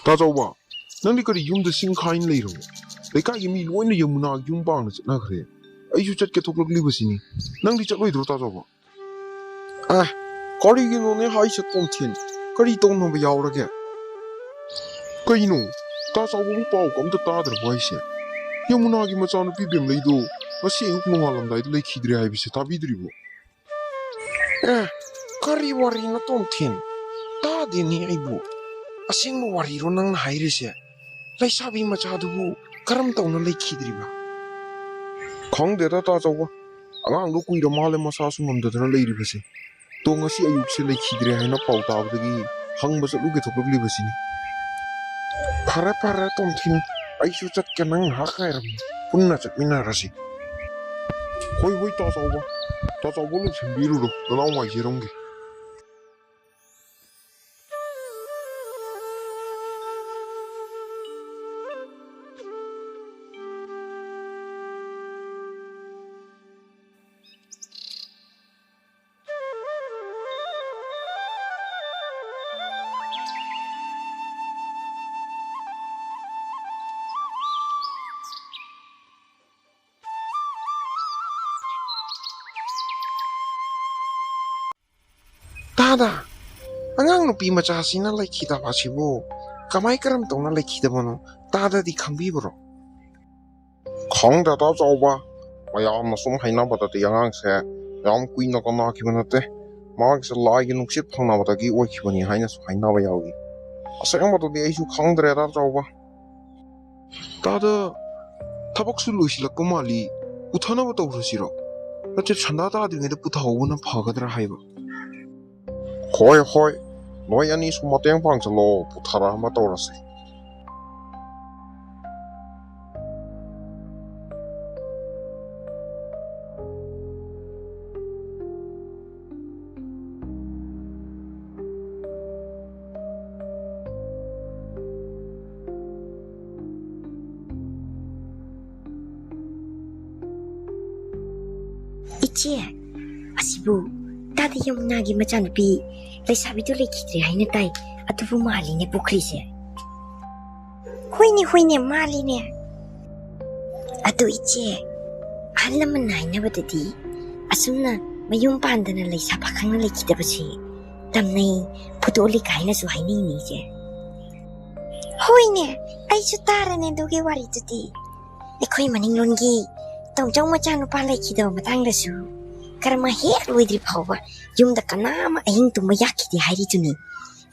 ताजावा नंदी करी yum the सिंखाइन लेरो लेका gimme lion Yamuna yum बांग चना खरे आइसु चट के थोकलक लिबसिनी नंदी चलोय दो ताजावा आ करी गिनो ने हाइ सतोम थिन करी तोन हो यावरगे कइनो ताजावा मु पाउ कम त तादर वाइसे यमुना गी मचानु पि बेमलै दो मसी युक नोवालम दाइ लेखिद्रे हाइबिसे ताबिद्रिबो आ करी वारी न तोम थिन तादेनी आइबो असेंग वारी रो नंग हाइरिसे लैसाबी मचादुबु करम तौना लेखिद्रिबा खंगदेदा ताजावा अगांग दो कुइरा माले मसा सुंगमदना लेरिबसे तो ngasi ayuk se lekhidre haina pau tabdagi hangba chluge thokliबसिनी phare phare tomthin aisu chat kenang ha khairam punna chatmina rasi hoi hoi tajawa lu chimbiru ro naw mai jirongge Tada, angang nupi maca sina lekhida basibo, kamai karam tona lekhida bono, tada di khambi bro. Khang da ta jawa, mayam na sum haina bata ti angang se, yam kui na kana ki banate, mag se lai gi nuksit phangna bata gi oi ki bani haina su haina ba yawi. Asang bata di aisu khang dre da jawa. Tada tabak su luisila kumali, uthana bata urusiro. Nache chanda ta di ngede puthawu na phagadra haiba. Hoi, noi ani sumateng pang chalo puthara ma torase. Ichi, asibu. Tadi Yamuna gi macam pi, laisabi tu lekhidre haina tai, atubu mali ne pukri se. Hoi ne mali ne. Atu ichi, alam naina batati, asumna mayum pandana laisaba khangna lekhidabasi, tamnai putoli kaina su haini ni je. Hoi ne, ai su tara ne doge wari tuti. Ekhoi maning longi, tongchong macam nupa lekhidaw matang dasu. Karma hek luidri phawa yumda kanama ahing tumba yakidi hairi tuni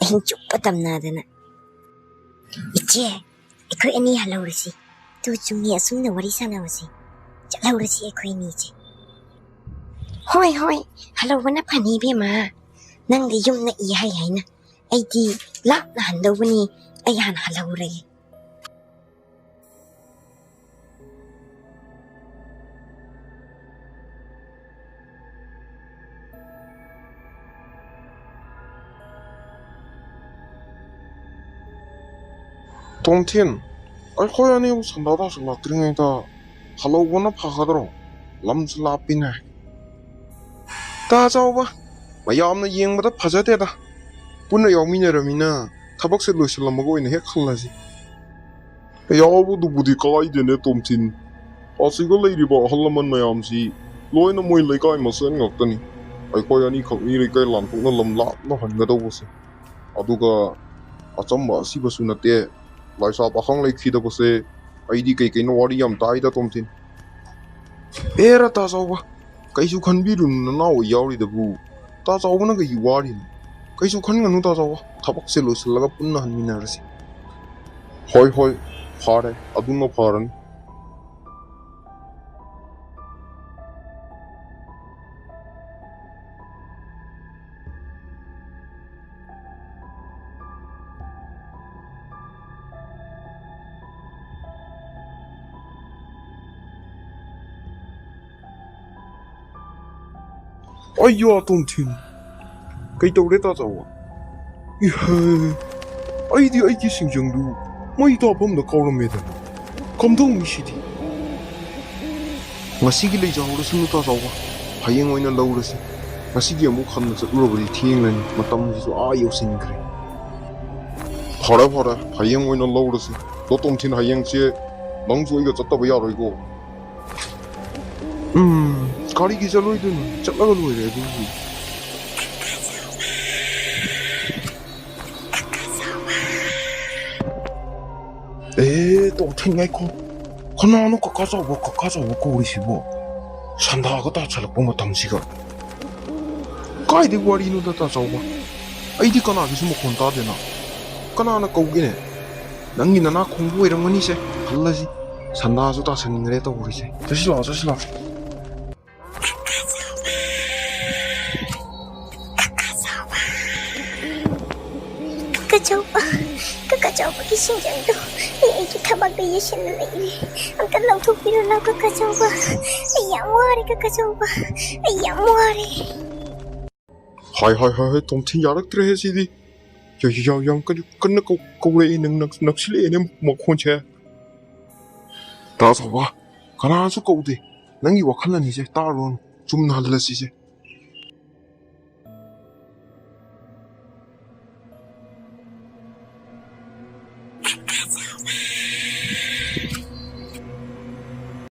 ahing chuppa tamna dana iche ekhoi ani halawrasi tu chungi asumna wari sanawasi chalawrasi ekhoi ni che hoi halawana phani be ma nangdi yumna I hai haina aidi lapna handawani ayan halawre Tomthin, ai khoi ani sandada salakringai ta halawna phagadro lam slapina ta jawa mayamna yengbada phajate da punna yawmina ramina thabak se loisalamago ine hek khallasi yawu du budi kai dene tomthin asigo leiriba halaman mayamsi loina moi leikai masan ngaktani ai khoi ani khakni reikai lanthukna lamla na hangado bose aduga achamba asiba sunate laisa pakhang lekhida bose aidi kai no wari yam tai da tomthin era ta jawa kaisu khanbiru na naw yawri da bu ta jawa na gai wari kaisu khan nganu ta jawa thabak se lo selaga punna hanmina rasi hoi phare adunno pharan Ayyo tomthin kai tawre ta jawa aidi aiki singjangdu mai ta pham da kawram da kamdong misidi ngasigi lei jawra sunu ta jawa hayeng oina lawrasi ngasigi amu khanna chatlurabadi thienglani matam ji so a yosingre ꯐꯔꯦ ꯐꯔꯦ ꯍꯌꯦꯡ ꯑꯣꯏꯅ ꯂꯧꯔꯁꯤ ꯗꯣ ꯇꯣꯝꯊꯤꯟ ꯍꯌꯦꯡꯁꯦ ꯅꯪꯁꯨ ꯑꯩꯒ ꯆꯠꯇꯕ ꯌꯥꯔꯣꯏꯀꯣ ꯀꯔꯤꯒꯤ ꯆꯠꯂꯣꯏꯗꯣꯏꯅꯣ ꯆꯠꯂꯒ ꯂꯣꯏꯔꯦ ꯑꯗꯨꯕꯨ ꯇꯣꯝꯊꯤꯟ ꯉꯥꯏꯈꯣ ꯀꯅꯥꯅꯣ ꯀꯀꯥ ꯆꯥꯎꯕ ꯀꯧꯔꯤꯁꯤꯕꯣ ꯁꯟꯗꯥꯒ ꯇꯥꯁꯜꯂꯛꯄ ꯃꯇꯝꯁꯤꯒ ꯀꯥꯏꯗꯩ ꯋꯥꯔꯤꯅꯣꯗ ꯇꯥꯆꯧꯕ ꯑꯩꯗꯤ ꯀꯅꯥꯒꯤꯁꯨ ꯃꯈꯣꯟ ꯇꯥꯗꯦꯅ ꯀꯅꯥꯅ ꯀꯧꯒꯦꯅꯦ ꯅꯪꯒꯤ ꯅꯅꯥ ꯈꯣꯡꯕ ꯑꯣꯏꯔꯝꯒꯅꯤꯁꯦ ꯍꯜꯂꯁꯤ ꯁꯟꯗꯥꯁꯨ ꯇꯥꯁꯟꯈ꯭ꯔꯦ ꯇꯧꯔꯤꯁꯦ ꯆꯠꯁꯤ ꯂꯥꯛꯑꯣ Kakak sinjang tu Iki tabak dia yesin lagi Angkat lau tu piro lau kakak coba Ayam wari kakak coba Ayam wari Hai tomthin yaraktre sidi yang kan kore nang naksile ene makhonche ta sawa kana su kaude nangi wakhala ni se taron chumna halasi se